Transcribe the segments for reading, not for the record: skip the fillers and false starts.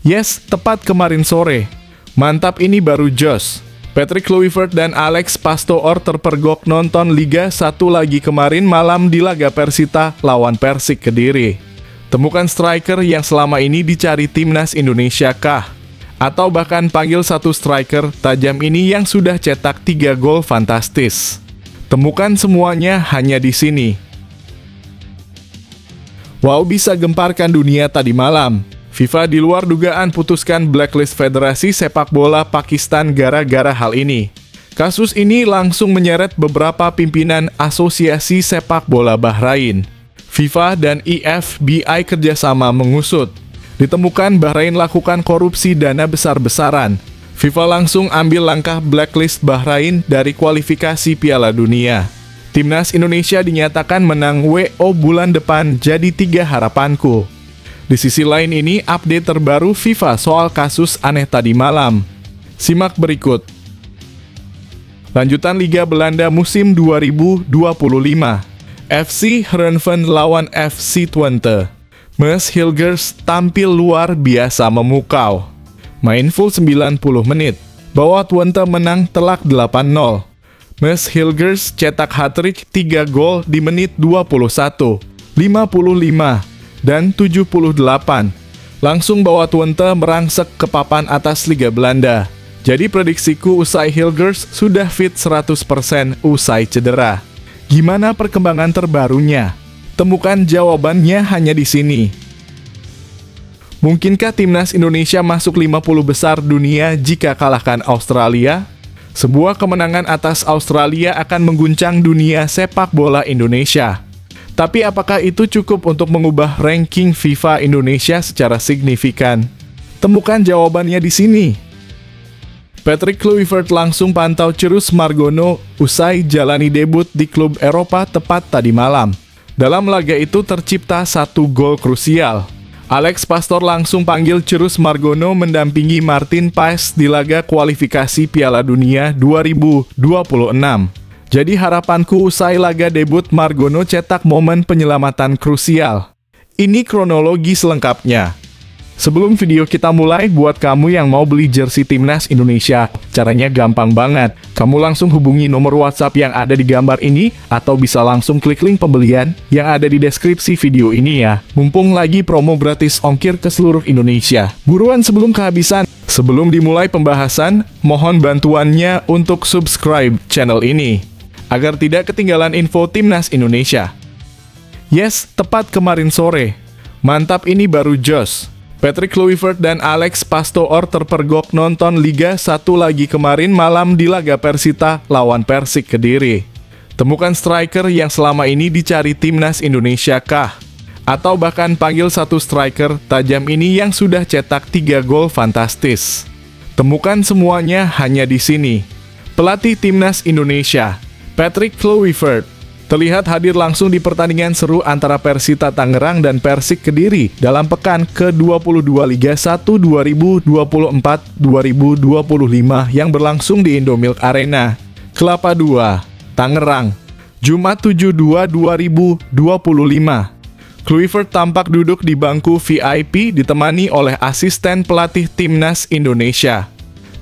Yes, tepat kemarin sore. Mantap, ini baru jos. Patrick Kluivert dan Alex Pastoor terpergok nonton Liga 1 lagi kemarin malam di laga Persita lawan Persik Kediri. Temukan striker yang selama ini dicari timnas Indonesia kah? Atau bahkan panggil satu striker tajam ini yang sudah cetak 3 gol fantastis? Temukan semuanya hanya di sini. Wow, bisa gemparkan dunia tadi malam. FIFA di luar dugaan putuskan blacklist Federasi Sepak Bola Pakistan gara-gara hal ini. Kasus ini langsung menyeret beberapa pimpinan Asosiasi Sepak Bola Bahrain. FIFA dan IFBI kerjasama mengusut. Ditemukan Bahrain lakukan korupsi dana besar-besaran. FIFA langsung ambil langkah blacklist Bahrain dari kualifikasi Piala Dunia. Timnas Indonesia dinyatakan menang WO bulan depan, jadi 3 harapanku. Di sisi lain ini, update terbaru FIFA soal kasus aneh tadi malam. Simak berikut. Lanjutan Liga Belanda musim 2025. FC Heerenveen lawan FC Twente. Mees Hilgers tampil luar biasa memukau. Main full 90 menit. Bahwa Twente menang telak 8-0. Mees Hilgers cetak hat-trick 3 gol di menit 21, 55, dan 78. Langsung bawa Twente merangsek ke papan atas Liga Belanda. Jadi prediksiku usai Hilgers sudah fit 100% usai cedera. Gimana perkembangan terbarunya? Temukan jawabannya hanya di sini. Mungkinkah timnas Indonesia masuk 50 besar dunia jika kalahkan Australia? Sebuah kemenangan atas Australia akan mengguncang dunia sepak bola Indonesia. Tapi apakah itu cukup untuk mengubah ranking FIFA Indonesia secara signifikan? Temukan jawabannya di sini. Patrick Kluivert langsung pantau Cirus Margono usai jalani debut di klub Eropa tepat tadi malam. Dalam laga itu tercipta 1 gol krusial. Alex Pastoor langsung panggil Cirus Margono mendampingi Martin Paes di laga kualifikasi Piala Dunia 2026. Jadi harapanku usai laga debut Margono cetak momen penyelamatan krusial. Ini kronologi selengkapnya. Sebelum video kita mulai, buat kamu yang mau beli jersey timnas Indonesia, caranya gampang banget. Kamu langsung hubungi nomor WhatsApp yang ada di gambar ini, atau bisa langsung klik link pembelian yang ada di deskripsi video ini ya. Mumpung lagi promo gratis ongkir ke seluruh Indonesia. Buruan sebelum kehabisan. Sebelum dimulai pembahasan, mohon bantuannya untuk subscribe channel ini, agar tidak ketinggalan info timnas Indonesia. Yes, tepat kemarin sore. Mantap, ini baru jos. Patrick Kluivert dan Alex Pastoor terpergok nonton Liga 1 lagi kemarin malam di laga Persita lawan Persik Kediri. Temukan striker yang selama ini dicari timnas Indonesia kah? Atau bahkan panggil satu striker tajam ini yang sudah cetak 3 gol fantastis? Temukan semuanya hanya di sini. Pelatih timnas Indonesia, Patrick Kluivert, terlihat hadir langsung di pertandingan seru antara Persita Tangerang dan Persik Kediri dalam pekan ke-22 Liga 1 2024-2025 yang berlangsung di Indomilk Arena, Kelapa II, Tangerang, Jumat 7/2/2025. Kluivert tampak duduk di bangku VIP ditemani oleh asisten pelatih timnas Indonesia.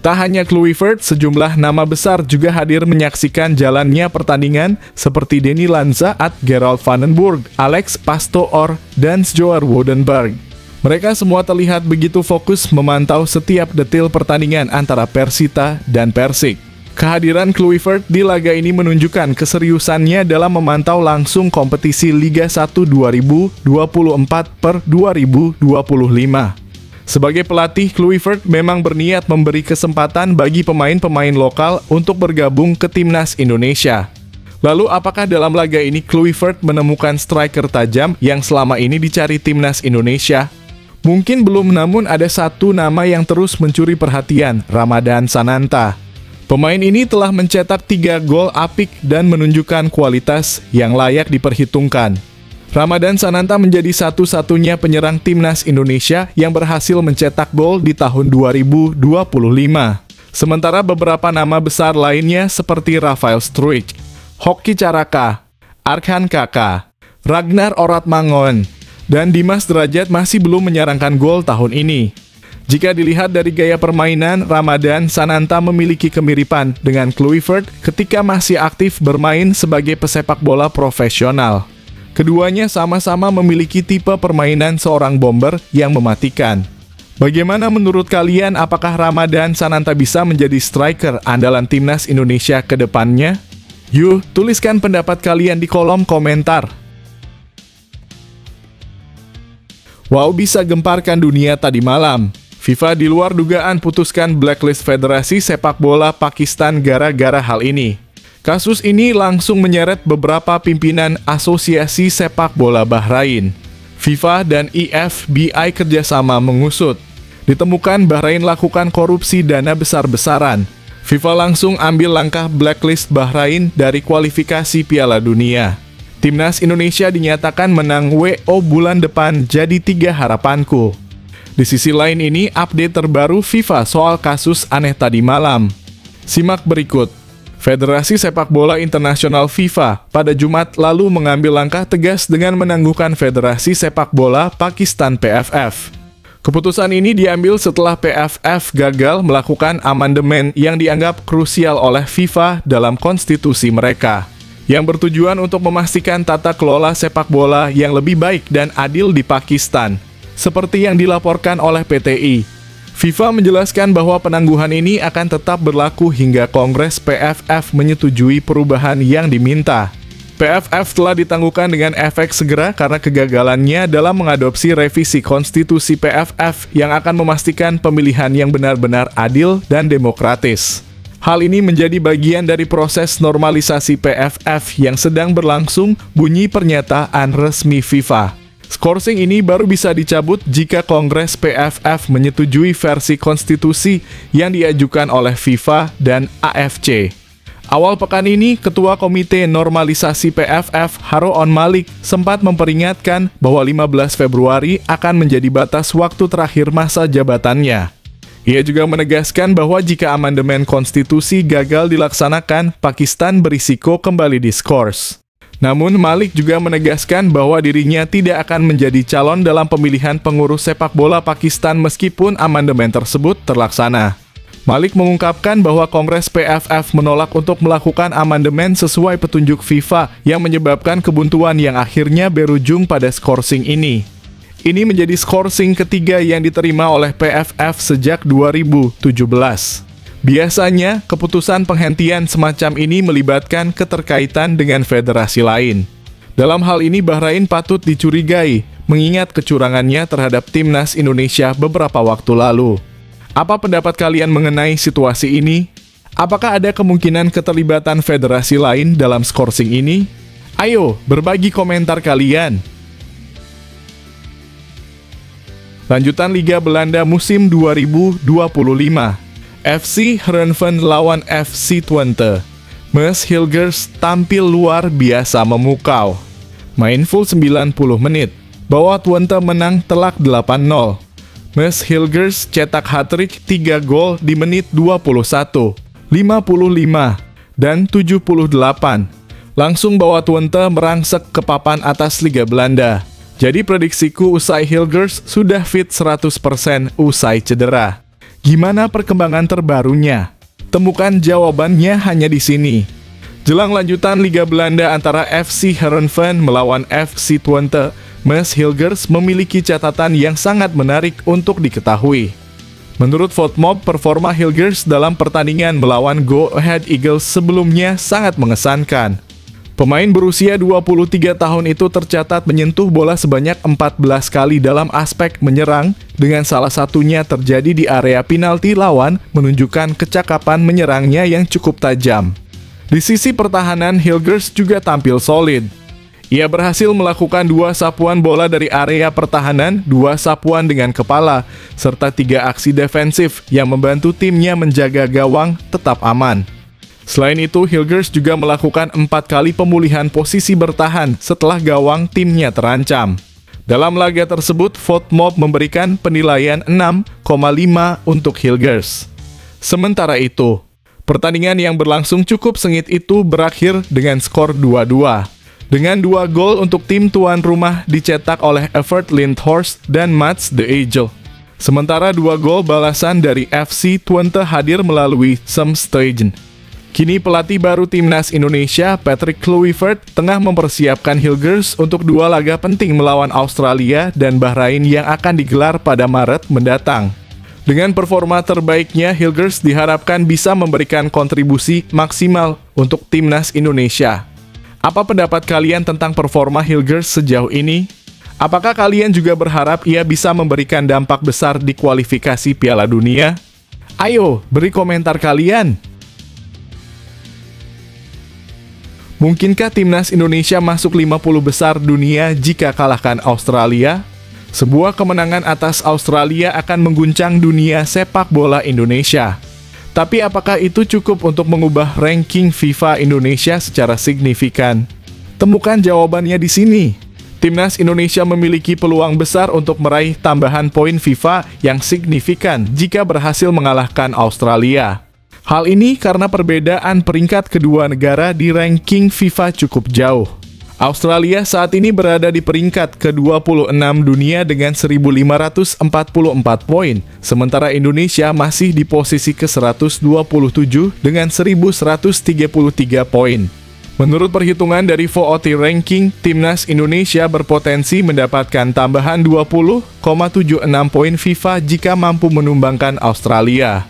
Tak hanya Kluivert, sejumlah nama besar juga hadir menyaksikan jalannya pertandingan seperti Denny Lanza, Gerald Vandenburg, Alex Pastoor, dan Joar Wodenberg. Mereka semua terlihat begitu fokus memantau setiap detil pertandingan antara Persita dan Persik. Kehadiran Kluivert di laga ini menunjukkan keseriusannya dalam memantau langsung kompetisi Liga 1 2024/2025. Sebagai pelatih, Kluivert memang berniat memberi kesempatan bagi pemain-pemain lokal untuk bergabung ke timnas Indonesia. Lalu apakah dalam laga ini Kluivert menemukan striker tajam yang selama ini dicari timnas Indonesia? Mungkin belum, namun ada satu nama yang terus mencuri perhatian, Ramadhan Sananta. Pemain ini telah mencetak 3 gol apik dan menunjukkan kualitas yang layak diperhitungkan. Ramadhan Sananta menjadi satu-satunya penyerang timnas Indonesia yang berhasil mencetak gol di tahun 2025. Sementara beberapa nama besar lainnya seperti Rafael Struijk, Hoki Caraka, Arkan Kaka, Ragnar Oratmangon, dan Dimas Derajat masih belum menyerangkan gol tahun ini. Jika dilihat dari gaya permainan, Ramadhan Sananta memiliki kemiripan dengan Kluivert ketika masih aktif bermain sebagai pesepak bola profesional. Keduanya sama-sama memiliki tipe permainan seorang bomber yang mematikan. Bagaimana menurut kalian, apakah Ramadhan Sananta bisa menjadi striker andalan timnas Indonesia ke depannya? Yuk, tuliskan pendapat kalian di kolom komentar. Wow, bisa gemparkan dunia tadi malam. FIFA di luar dugaan putuskan blacklist Federasi Sepak Bola Pakistan gara-gara hal ini. Kasus ini langsung menyeret beberapa pimpinan Asosiasi Sepak Bola Bahrain. FIFA dan IFBI kerjasama mengusut. Ditemukan Bahrain lakukan korupsi dana besar-besaran. FIFA langsung ambil langkah blacklist Bahrain dari kualifikasi Piala Dunia. Timnas Indonesia dinyatakan menang WO bulan depan, jadi 3 harapanku. Di sisi lain ini, update terbaru FIFA soal kasus aneh tadi malam. Simak berikut. Federasi Sepak Bola Internasional FIFA pada Jumat lalu mengambil langkah tegas dengan menangguhkan Federasi Sepak Bola Pakistan PFF. Keputusan ini diambil setelah PFF gagal melakukan amandemen yang dianggap krusial oleh FIFA dalam konstitusi mereka, yang bertujuan untuk memastikan tata kelola sepak bola yang lebih baik dan adil di Pakistan. Seperti yang dilaporkan oleh PTI, FIFA menjelaskan bahwa penangguhan ini akan tetap berlaku hingga Kongres PFF menyetujui perubahan yang diminta. PFF telah ditangguhkan dengan efek segera karena kegagalannya dalam mengadopsi revisi konstitusi PFF yang akan memastikan pemilihan yang benar-benar adil dan demokratis. Hal ini menjadi bagian dari proses normalisasi PFF yang sedang berlangsung, bunyi pernyataan resmi FIFA. Skorsing ini baru bisa dicabut jika Kongres PFF menyetujui versi konstitusi yang diajukan oleh FIFA dan AFC. Awal pekan ini, Ketua Komite Normalisasi PFF Haroon Malik sempat memperingatkan bahwa 15 Februari akan menjadi batas waktu terakhir masa jabatannya. Ia juga menegaskan bahwa jika amandemen konstitusi gagal dilaksanakan, Pakistan berisiko kembali diskors. Namun, Malik juga menegaskan bahwa dirinya tidak akan menjadi calon dalam pemilihan pengurus sepak bola Pakistan meskipun amandemen tersebut terlaksana. Malik mengungkapkan bahwa Kongres PFF menolak untuk melakukan amandemen sesuai petunjuk FIFA yang menyebabkan kebuntuan yang akhirnya berujung pada skorsing ini. Ini menjadi skorsing ketiga yang diterima oleh PFF sejak 2017. Biasanya, keputusan penghentian semacam ini melibatkan keterkaitan dengan federasi lain. Dalam hal ini, Bahrain patut dicurigai, mengingat kecurangannya terhadap timnas Indonesia beberapa waktu lalu. Apa pendapat kalian mengenai situasi ini? Apakah ada kemungkinan keterlibatan federasi lain dalam skorsing ini? Ayo, berbagi komentar kalian. Lanjutan Liga Belanda musim 2025. FC Heerenveen lawan FC Twente. Maes Hilgers tampil luar biasa memukau. Main full 90 menit. Bahwa Twente menang telak 8-0. Maes Hilgers cetak hat-trick 3 gol di menit 21, 55, dan 78. Langsung bawa Twente merangsek ke papan atas Liga Belanda. Jadi prediksiku usai Hilgers sudah fit 100% usai cedera. Gimana perkembangan terbarunya? Temukan jawabannya hanya di sini. Jelang lanjutan Liga Belanda antara FC Heerenveen melawan FC Twente, Maes Hilgers memiliki catatan yang sangat menarik untuk diketahui. Menurut Fotmob, performa Hilgers dalam pertandingan melawan Go Ahead Eagles sebelumnya sangat mengesankan. Pemain berusia 23 tahun itu tercatat menyentuh bola sebanyak 14 kali dalam aspek menyerang, dengan salah satunya terjadi di area penalti lawan, menunjukkan kecakapan menyerangnya yang cukup tajam. Di sisi pertahanan, Hilgers juga tampil solid. Ia berhasil melakukan 2 sapuan bola dari area pertahanan, 2 sapuan dengan kepala, serta 3 aksi defensif yang membantu timnya menjaga gawang tetap aman. Selain itu, Hilgers juga melakukan 4 kali pemulihan posisi bertahan setelah gawang timnya terancam. Dalam laga tersebut, Fotmob memberikan penilaian 6,5 untuk Hilgers. Sementara itu, pertandingan yang berlangsung cukup sengit itu berakhir dengan skor 2-2. Dengan 2 gol untuk tim tuan rumah dicetak oleh Evert Lindhorst dan Mats de Egel. Sementara 2 gol balasan dari FC Twente hadir melalui Sam Stegen. Kini pelatih baru timnas Indonesia, Patrick Kluivert, tengah mempersiapkan Hilgers untuk 2 laga penting melawan Australia dan Bahrain yang akan digelar pada Maret mendatang. Dengan performa terbaiknya, Hilgers diharapkan bisa memberikan kontribusi maksimal untuk timnas Indonesia. Apa pendapat kalian tentang performa Hilgers sejauh ini? Apakah kalian juga berharap ia bisa memberikan dampak besar di kualifikasi Piala Dunia? Ayo, beri komentar kalian! Mungkinkah timnas Indonesia masuk 50 besar dunia jika kalahkan Australia? Sebuah kemenangan atas Australia akan mengguncang dunia sepak bola Indonesia. Tapi apakah itu cukup untuk mengubah ranking FIFA Indonesia secara signifikan? Temukan jawabannya di sini. Timnas Indonesia memiliki peluang besar untuk meraih tambahan poin FIFA yang signifikan jika berhasil mengalahkan Australia. Hal ini karena perbedaan peringkat kedua negara di ranking FIFA cukup jauh. Australia saat ini berada di peringkat ke-26 dunia dengan 1.544 poin, sementara Indonesia masih di posisi ke-127 dengan 1.133 poin. Menurut perhitungan dari VOT Ranking, timnas Indonesia berpotensi mendapatkan tambahan 20,76 poin FIFA jika mampu menumbangkan Australia.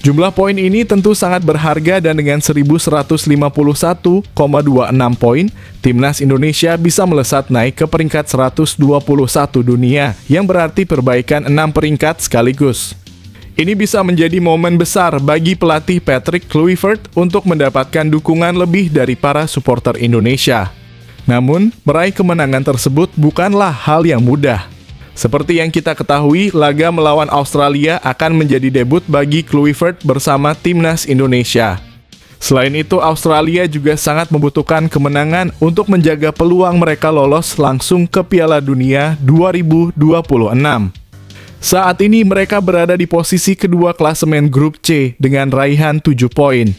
Jumlah poin ini tentu sangat berharga dan dengan 1.151,26 poin, timnas Indonesia bisa melesat naik ke peringkat 121 dunia, yang berarti perbaikan 6 peringkat sekaligus. Ini bisa menjadi momen besar bagi pelatih Patrick Kluivert untuk mendapatkan dukungan lebih dari para supporter Indonesia. Namun, meraih kemenangan tersebut bukanlah hal yang mudah. Seperti yang kita ketahui, laga melawan Australia akan menjadi debut bagi Kluivert bersama timnas Indonesia. Selain itu, Australia juga sangat membutuhkan kemenangan untuk menjaga peluang mereka lolos langsung ke Piala Dunia 2026. Saat ini mereka berada di posisi kedua klasemen grup C dengan raihan 7 poin.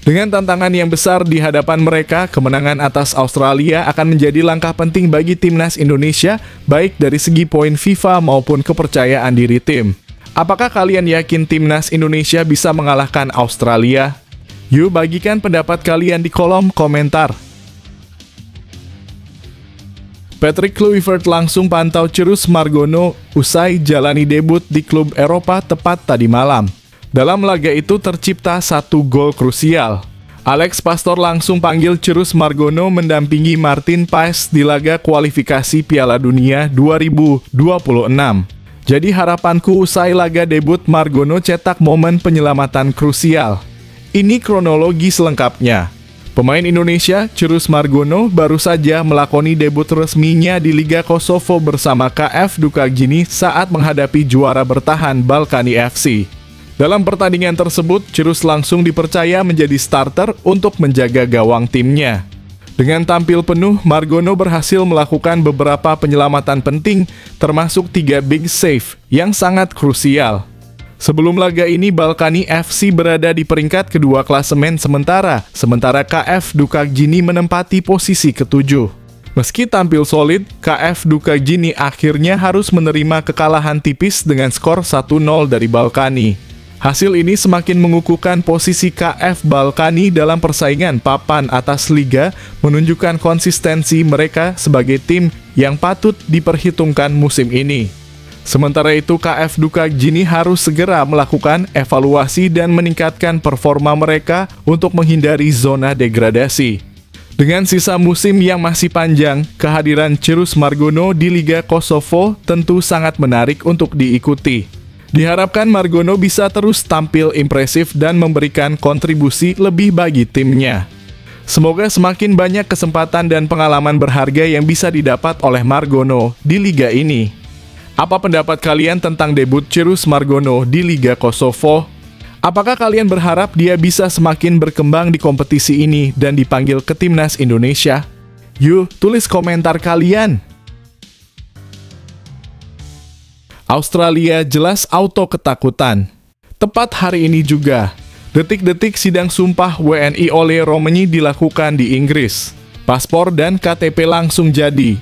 Dengan tantangan yang besar di hadapan mereka, kemenangan atas Australia akan menjadi langkah penting bagi timnas Indonesia, baik dari segi poin FIFA maupun kepercayaan diri tim. Apakah kalian yakin timnas Indonesia bisa mengalahkan Australia? Yuk bagikan pendapat kalian di kolom komentar. Patrick Kluivert langsung pantau Cirus Margono usai jalani debut di klub Eropa tepat tadi malam. Dalam laga itu tercipta 1 gol krusial. Alex Pastor langsung panggil Cirus Margono mendampingi Martin Paes di laga kualifikasi Piala Dunia 2026. Jadi harapanku usai laga debut Margono cetak momen penyelamatan krusial. Ini kronologi selengkapnya. Pemain Indonesia, Cirus Margono, baru saja melakoni debut resminya di Liga Kosovo bersama KF Dukagini saat menghadapi juara bertahan Balkani FC. Dalam pertandingan tersebut, Cirus langsung dipercaya menjadi starter untuk menjaga gawang timnya. Dengan tampil penuh, Margono berhasil melakukan beberapa penyelamatan penting, termasuk 3 big save yang sangat krusial. Sebelum laga ini, Balkani FC berada di peringkat kedua klasemen sementara KF Dukagini menempati posisi ke-7. Meski tampil solid, KF Dukagini akhirnya harus menerima kekalahan tipis dengan skor 1-0 dari Balkani. Hasil ini semakin mengukuhkan posisi KF Balkani dalam persaingan papan atas liga, menunjukkan konsistensi mereka sebagai tim yang patut diperhitungkan musim ini. Sementara itu, KF Dukagini harus segera melakukan evaluasi dan meningkatkan performa mereka untuk menghindari zona degradasi. Dengan sisa musim yang masih panjang, kehadiran Cirus Margono di Liga Kosovo tentu sangat menarik untuk diikuti. Diharapkan Margono bisa terus tampil impresif dan memberikan kontribusi lebih bagi timnya. Semoga semakin banyak kesempatan dan pengalaman berharga yang bisa didapat oleh Margono di liga ini. Apa pendapat kalian tentang debut Cirus Margono di Liga Kosovo? Apakah kalian berharap dia bisa semakin berkembang di kompetisi ini dan dipanggil ke timnas Indonesia? Yuk, tulis komentar kalian. Australia jelas auto ketakutan. Tepat hari ini juga, detik-detik sidang sumpah WNI oleh Romani dilakukan di Inggris. Paspor dan KTP langsung jadi.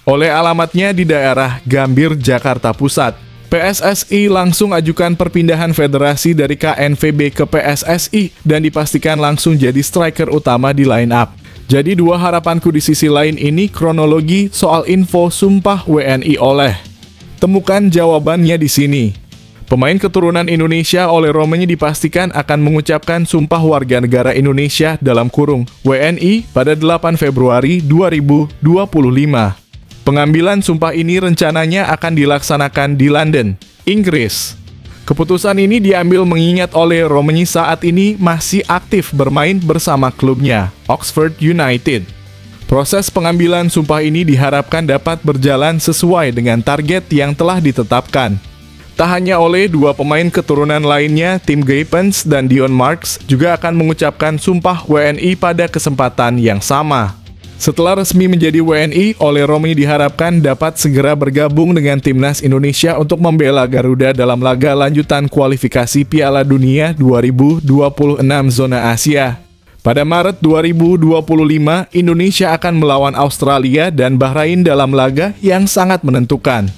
Oleh alamatnya di daerah Gambir, Jakarta Pusat. PSSI langsung ajukan perpindahan federasi dari KNVB ke PSSI dan dipastikan langsung jadi striker utama di line up. Jadi dua harapanku di sisi lain ini kronologi soal info sumpah WNI oleh. Temukan jawabannya di sini. Pemain keturunan Indonesia oleh Romaini dipastikan akan mengucapkan sumpah warga negara Indonesia dalam kurung WNI pada 8 Februari 2025. Pengambilan sumpah ini rencananya akan dilaksanakan di London, Inggris. Keputusan ini diambil mengingat oleh Romaini saat ini masih aktif bermain bersama klubnya, Oxford United. Proses pengambilan sumpah ini diharapkan dapat berjalan sesuai dengan target yang telah ditetapkan. Tak hanya oleh dua pemain keturunan lainnya, Tim Gaypens dan Dion Marks juga akan mengucapkan sumpah WNI pada kesempatan yang sama. Setelah resmi menjadi WNI, oleh Romaini diharapkan dapat segera bergabung dengan Timnas Indonesia untuk membela Garuda dalam laga lanjutan kualifikasi Piala Dunia 2026 zona Asia. Pada Maret 2025, Indonesia akan melawan Australia dan Bahrain dalam laga yang sangat menentukan.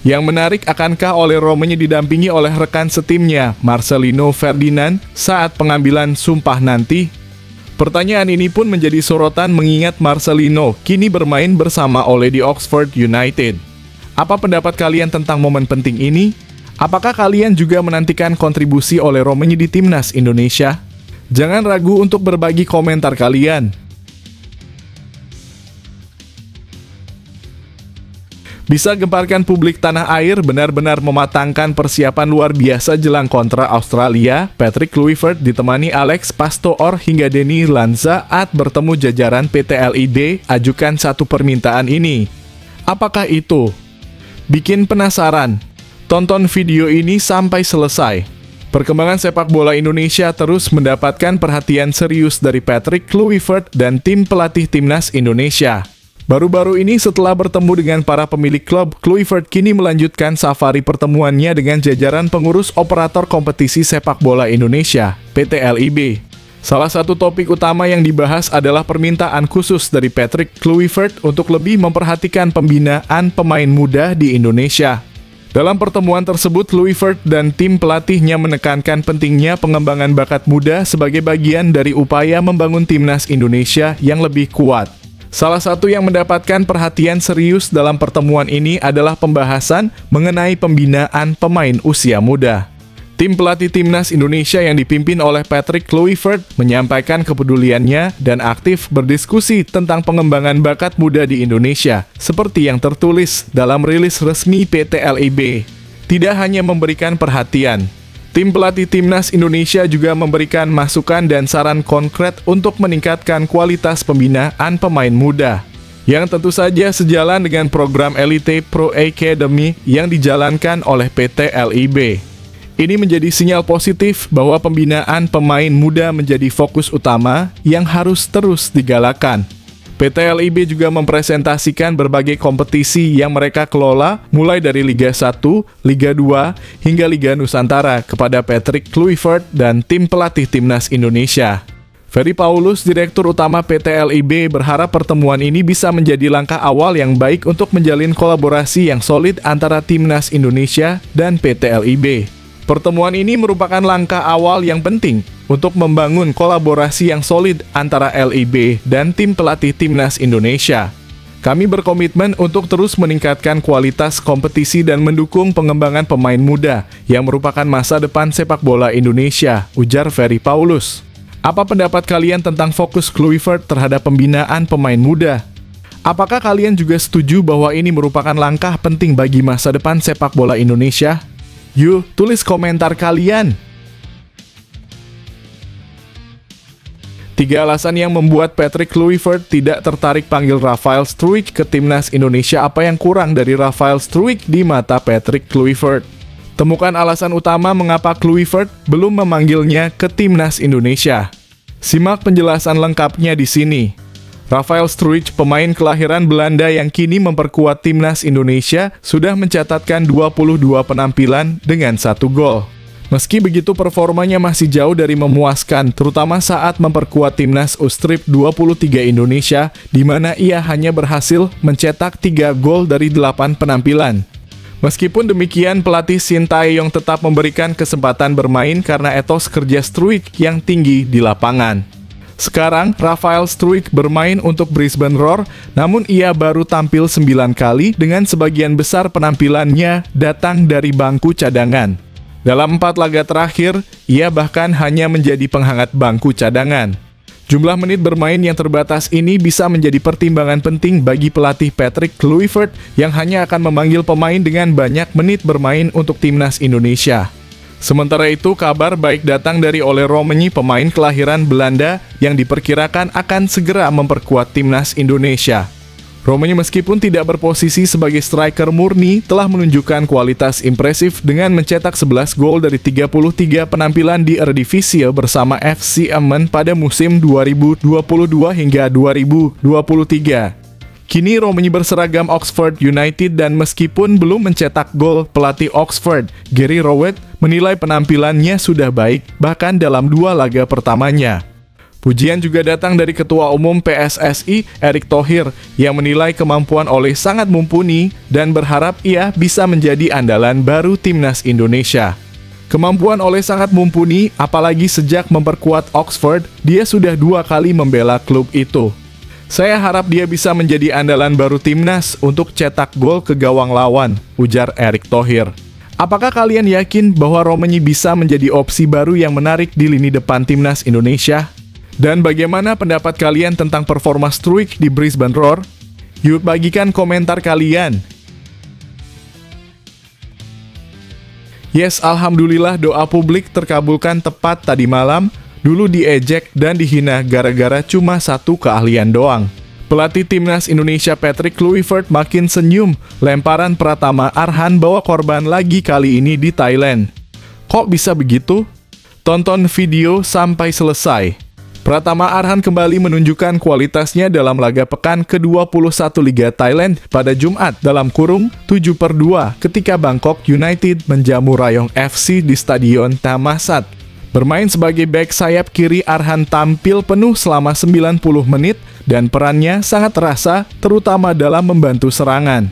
Yang menarik, akankah oleh Romaini didampingi oleh rekan setimnya, Marcelino Ferdinand, saat pengambilan sumpah nanti? Pertanyaan ini pun menjadi sorotan mengingat Marcelino kini bermain bersama Ole di Oxford United. Apa pendapat kalian tentang momen penting ini? Apakah kalian juga menantikan kontribusi oleh Romaini di Timnas Indonesia? Jangan ragu untuk berbagi komentar kalian. Bisa gemparkan publik tanah air benar-benar mematangkan persiapan luar biasa jelang kontra Australia. Patrick Kluivert ditemani Alex Pastoor hingga Denny Lanza bertemu jajaran PT LIB ajukan satu permintaan ini. Apakah itu? Bikin penasaran. Tonton video ini sampai selesai. Perkembangan sepak bola Indonesia terus mendapatkan perhatian serius dari Patrick Kluivert dan tim pelatih Timnas Indonesia. Baru-baru ini setelah bertemu dengan para pemilik klub, Kluivert kini melanjutkan safari pertemuannya dengan jajaran pengurus operator kompetisi sepak bola Indonesia, PT LIB. Salah satu topik utama yang dibahas adalah permintaan khusus dari Patrick Kluivert untuk lebih memperhatikan pembinaan pemain muda di Indonesia. Dalam pertemuan tersebut, Kluivert dan tim pelatihnya menekankan pentingnya pengembangan bakat muda sebagai bagian dari upaya membangun Timnas Indonesia yang lebih kuat. Salah satu yang mendapatkan perhatian serius dalam pertemuan ini adalah pembahasan mengenai pembinaan pemain usia muda. Tim pelatih Timnas Indonesia yang dipimpin oleh Patrick Kluivert menyampaikan kepeduliannya dan aktif berdiskusi tentang pengembangan bakat muda di Indonesia, seperti yang tertulis dalam rilis resmi PT LIB. Tidak hanya memberikan perhatian, tim pelatih Timnas Indonesia juga memberikan masukan dan saran konkret untuk meningkatkan kualitas pembinaan pemain muda, yang tentu saja sejalan dengan program Elite Pro Academy yang dijalankan oleh PT LIB. Ini menjadi sinyal positif bahwa pembinaan pemain muda menjadi fokus utama yang harus terus digalakan. PT LIB juga mempresentasikan berbagai kompetisi yang mereka kelola mulai dari Liga 1, Liga 2, hingga Liga Nusantara kepada Patrick Kluivert dan tim pelatih Timnas Indonesia. Ferry Paulus, Direktur Utama PT LIB, berharap pertemuan ini bisa menjadi langkah awal yang baik untuk menjalin kolaborasi yang solid antara Timnas Indonesia dan PT LIB. Pertemuan ini merupakan langkah awal yang penting untuk membangun kolaborasi yang solid antara LIB dan tim pelatih Timnas Indonesia. Kami berkomitmen untuk terus meningkatkan kualitas kompetisi dan mendukung pengembangan pemain muda yang merupakan masa depan sepak bola Indonesia, ujar Ferry Paulus. Apa pendapat kalian tentang fokus Kluivert terhadap pembinaan pemain muda? Apakah kalian juga setuju bahwa ini merupakan langkah penting bagi masa depan sepak bola Indonesia? Yuk, tulis komentar kalian. 3 alasan yang membuat Patrick Kluivert tidak tertarik panggil Rafael Struijk ke Timnas Indonesia. Apa yang kurang dari Rafael Struijk di mata Patrick Kluivert? Temukan alasan utama mengapa Kluivert belum memanggilnya ke Timnas Indonesia. Simak penjelasan lengkapnya di sini. Rafael Struijk, pemain kelahiran Belanda yang kini memperkuat Timnas Indonesia, sudah mencatatkan 22 penampilan dengan 1 gol. Meski begitu, performanya masih jauh dari memuaskan, terutama saat memperkuat Timnas U23 Indonesia, di mana ia hanya berhasil mencetak 3 gol dari 8 penampilan. Meskipun demikian, pelatih Shin Tae-yong tetap memberikan kesempatan bermain karena etos kerja Struijk yang tinggi di lapangan. Sekarang, Rafael Struijk bermain untuk Brisbane Roar, namun ia baru tampil 9 kali dengan sebagian besar penampilannya datang dari bangku cadangan. Dalam 4 laga terakhir, ia bahkan hanya menjadi penghangat bangku cadangan. Jumlah menit bermain yang terbatas ini bisa menjadi pertimbangan penting bagi pelatih Patrick Kluivert yang hanya akan memanggil pemain dengan banyak menit bermain untuk timnas Indonesia. Sementara itu, kabar baik datang dari Ole Roemeny, pemain kelahiran Belanda yang diperkirakan akan segera memperkuat timnas Indonesia. Roemeny meskipun tidak berposisi sebagai striker murni, telah menunjukkan kualitas impresif dengan mencetak 11 gol dari 33 penampilan di Eredivisie bersama FC Emmen pada musim 2022 hingga 2023. Kini Roemeny berseragam Oxford United dan meskipun belum mencetak gol, pelatih Oxford, Gary Rowett, menilai penampilannya sudah baik, bahkan dalam 2 laga pertamanya. Pujian juga datang dari Ketua Umum PSSI, Erick Thohir, yang menilai kemampuan Ole sangat mumpuni dan berharap ia bisa menjadi andalan baru timnas Indonesia. Kemampuan Ole sangat mumpuni, apalagi sejak memperkuat Oxford, dia sudah 2 kali membela klub itu. Saya harap dia bisa menjadi andalan baru timnas untuk cetak gol ke gawang lawan, ujar Erick Thohir. Apakah kalian yakin bahwa Roemeny bisa menjadi opsi baru yang menarik di lini depan timnas Indonesia? Dan bagaimana pendapat kalian tentang performa Struijk di Brisbane Roar? Yuk bagikan komentar kalian. Yes, alhamdulillah doa publik terkabulkan tepat tadi malam. Dulu diejek dan dihina gara-gara cuma 1 keahlian doang. Pelatih timnas Indonesia Patrick Kluivert makin senyum. Lemparan Pratama Arhan bawa korban lagi kali ini di Thailand. Kok bisa begitu? Tonton video sampai selesai. Pratama Arhan kembali menunjukkan kualitasnya dalam laga pekan ke-21 Liga Thailand pada Jumat dalam kurung 7/2 ketika Bangkok United menjamu Rayong FC di Stadion Thammasat. Bermain sebagai bek sayap kiri, Arhan tampil penuh selama 90 menit dan perannya sangat terasa, terutama dalam membantu serangan.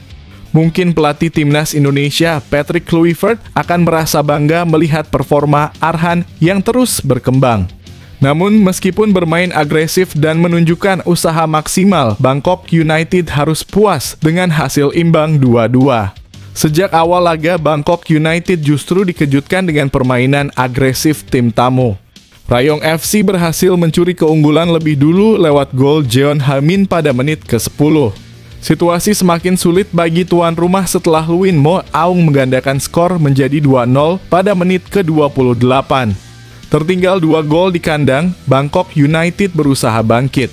Mungkin pelatih timnas Indonesia, Patrick Kluivert, akan merasa bangga melihat performa Arhan yang terus berkembang. Namun, meskipun bermain agresif dan menunjukkan usaha maksimal, Bangkok United harus puas dengan hasil imbang 2-2. Sejak awal laga, Bangkok United justru dikejutkan dengan permainan agresif tim tamu. Rayong FC berhasil mencuri keunggulan lebih dulu lewat gol Jeon Ha-min pada menit ke-10. Situasi semakin sulit bagi tuan rumah setelah Win Mo Aung menggandakan skor menjadi 2-0 pada menit ke-28. Tertinggal 2 gol di kandang, Bangkok United berusaha bangkit.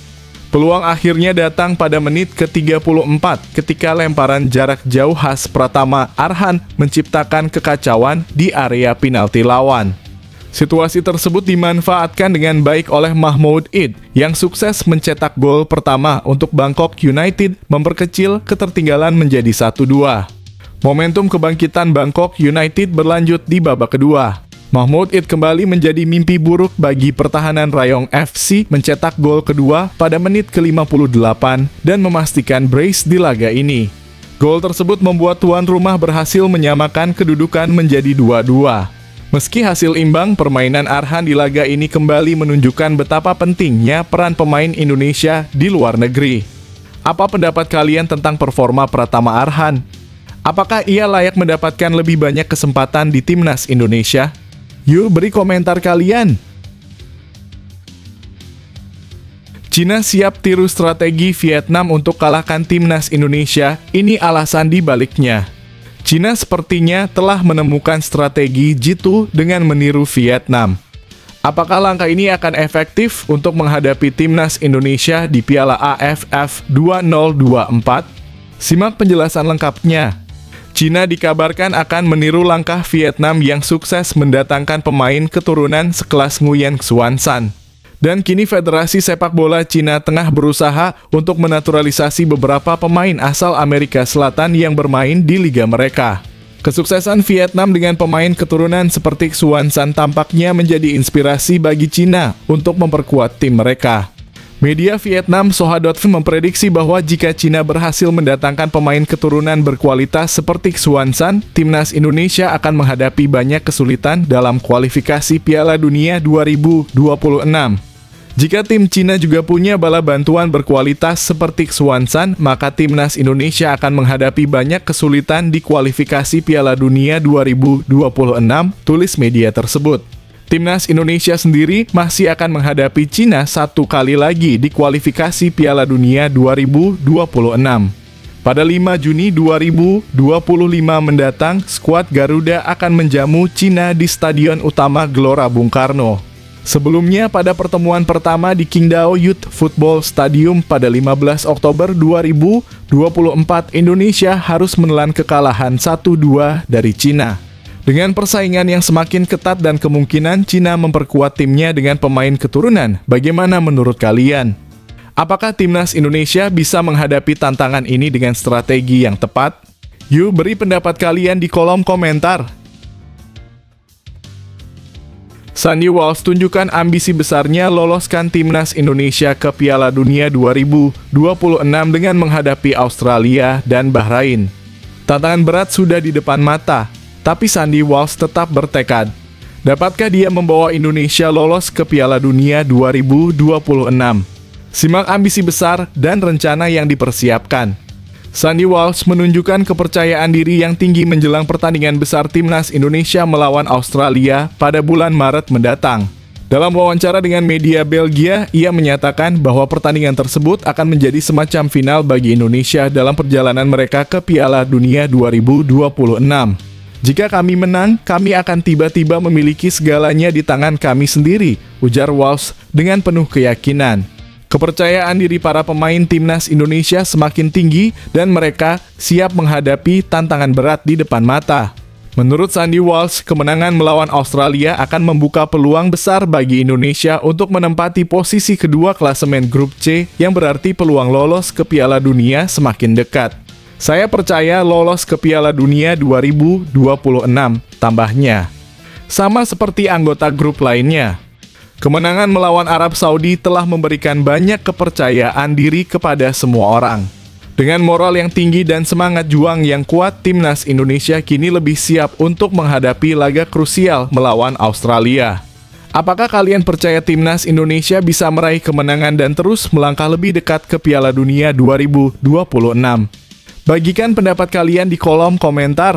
Peluang akhirnya datang pada menit ke-34 ketika lemparan jarak jauh khas Pratama Arhan menciptakan kekacauan di area penalti lawan. Situasi tersebut dimanfaatkan dengan baik oleh Mahmoud Id yang sukses mencetak gol pertama untuk Bangkok United memperkecil ketertinggalan menjadi 1-2. Momentum kebangkitan Bangkok United berlanjut di babak kedua. Mahmoud Id kembali menjadi mimpi buruk bagi pertahanan Rayong FC mencetak gol kedua pada menit ke-58 dan memastikan brace di laga ini. Gol tersebut membuat tuan rumah berhasil menyamakan kedudukan menjadi 2-2. Meski hasil imbang, permainan Arhan di laga ini kembali menunjukkan betapa pentingnya peran pemain Indonesia di luar negeri. Apa pendapat kalian tentang performa Pratama Arhan? Apakah ia layak mendapatkan lebih banyak kesempatan di timnas Indonesia? Yuk beri komentar kalian. Cina siap tiru strategi Vietnam untuk kalahkan timnas Indonesia, ini alasan di baliknya. Cina sepertinya telah menemukan strategi jitu dengan meniru Vietnam. Apakah langkah ini akan efektif untuk menghadapi timnas Indonesia di Piala AFF 2024? Simak penjelasan lengkapnya. Cina dikabarkan akan meniru langkah Vietnam yang sukses mendatangkan pemain keturunan sekelas Nguyen Xuan San. Dan kini Federasi Sepak Bola Cina tengah berusaha untuk menaturalisasi beberapa pemain asal Amerika Selatan yang bermain di liga mereka. Kesuksesan Vietnam dengan pemain keturunan seperti Xuan San tampaknya menjadi inspirasi bagi Cina untuk memperkuat tim mereka. Media Vietnam Soha.com memprediksi bahwa jika Cina berhasil mendatangkan pemain keturunan berkualitas seperti Xuan San, timnas Indonesia akan menghadapi banyak kesulitan dalam kualifikasi Piala Dunia 2026. Jika tim Cina juga punya bala bantuan berkualitas seperti Xuan San, maka timnas Indonesia akan menghadapi banyak kesulitan di kualifikasi Piala Dunia 2026, tulis media tersebut. Timnas Indonesia sendiri masih akan menghadapi Cina satu kali lagi di kualifikasi Piala Dunia 2026. Pada 5 Juni 2025 mendatang, skuad Garuda akan menjamu Cina di Stadion Utama Gelora Bung Karno. Sebelumnya, pada pertemuan pertama di Qingdao Youth Football Stadium pada 15 Oktober 2024, Indonesia harus menelan kekalahan 1-2 dari Cina. Dengan persaingan yang semakin ketat dan kemungkinan Cina memperkuat timnya dengan pemain keturunan, bagaimana menurut kalian? Apakah timnas Indonesia bisa menghadapi tantangan ini dengan strategi yang tepat? Yuk beri pendapat kalian di kolom komentar. Sandy Walsh tunjukkan ambisi besarnya loloskan timnas Indonesia ke Piala Dunia 2026 dengan menghadapi Australia dan Bahrain. Tantangan berat sudah di depan mata, tapi Sandy Walsh tetap bertekad. Dapatkah dia membawa Indonesia lolos ke Piala Dunia 2026? Simak ambisi besar dan rencana yang dipersiapkan. Sandy Walsh menunjukkan kepercayaan diri yang tinggi menjelang pertandingan besar timnas Indonesia melawan Australia pada bulan Maret mendatang. Dalam wawancara dengan media Belgia, ia menyatakan bahwa pertandingan tersebut akan menjadi semacam final bagi Indonesia dalam perjalanan mereka ke Piala Dunia 2026. Jika kami menang, kami akan tiba-tiba memiliki segalanya di tangan kami sendiri, ujar Walsh dengan penuh keyakinan. Kepercayaan diri para pemain timnas Indonesia semakin tinggi dan mereka siap menghadapi tantangan berat di depan mata. Menurut Sandy Walsh, kemenangan melawan Australia akan membuka peluang besar bagi Indonesia untuk menempati posisi kedua klasemen grup C, yang berarti peluang lolos ke Piala Dunia semakin dekat. Saya percaya lolos ke Piala Dunia 2026, tambahnya. Sama seperti anggota grup lainnya, kemenangan melawan Arab Saudi telah memberikan banyak kepercayaan diri kepada semua orang. Dengan moral yang tinggi dan semangat juang yang kuat, timnas Indonesia kini lebih siap untuk menghadapi laga krusial melawan Australia. Apakah kalian percaya timnas Indonesia bisa meraih kemenangan dan terus melangkah lebih dekat ke Piala Dunia 2026? Bagikan pendapat kalian di kolom komentar.